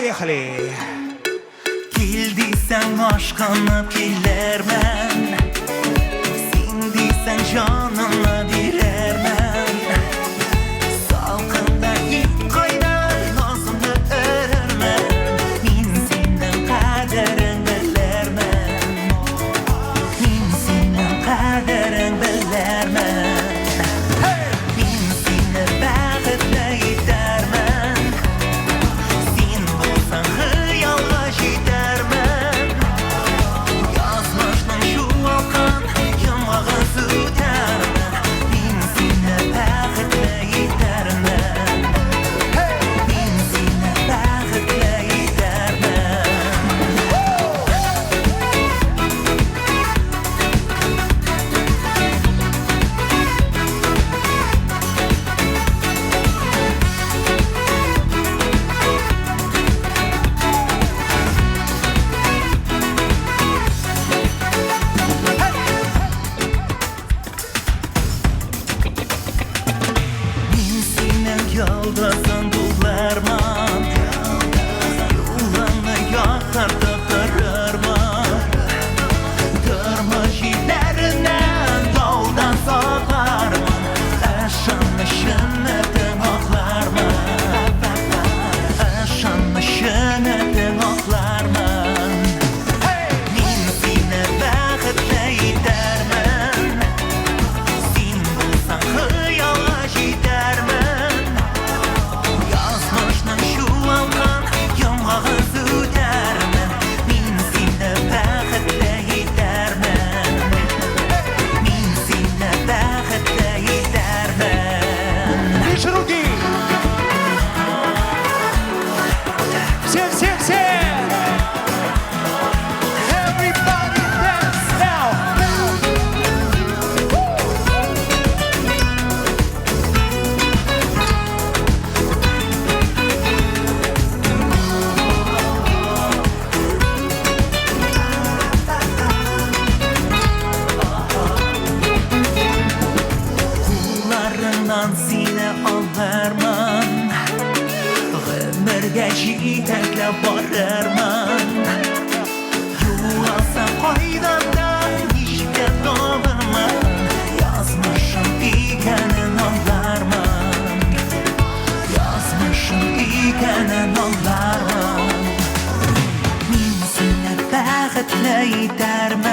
Поехали! Kildiysen aşkınıp gelirmen, sindiysen canınla dirermen. Salkında ilk kaynar nazımda örermen, min senden kaderin bilirmen, min senden kaderin bilirmen. Min seni bəxtlə yetərmən, sen bulsan hıyalğa jedərmən. Yazmışdın şu alqan yamağı sütərmən, min seni bəxtlə yetərmən, min seni bəxtlə yetərmən. Min senin yıldızın dolarman, yollarını yakarda kırırman. Kırma jillerinden yoldan sokarman, aşanmışın ötün oklarman, aşanmışın ötün oklarman. Min seni bəxtlə yetərmən, sen bulsan hıyalğa jedərmən. Yazmışdın şu alqan yamağı sütərmən, min seni bəxtlə yetərmən, min seni bəxtlə yetərmən. Выше руки! Все! Everybody dance now! Kullarından seni alırman, ömürge jiteklep varırman. Yuvalsan koydandan işke dolurman, yazmışım ikenin anlarman, yazmışım ikenin anlarman. Min seni bəxtlə yetərmən,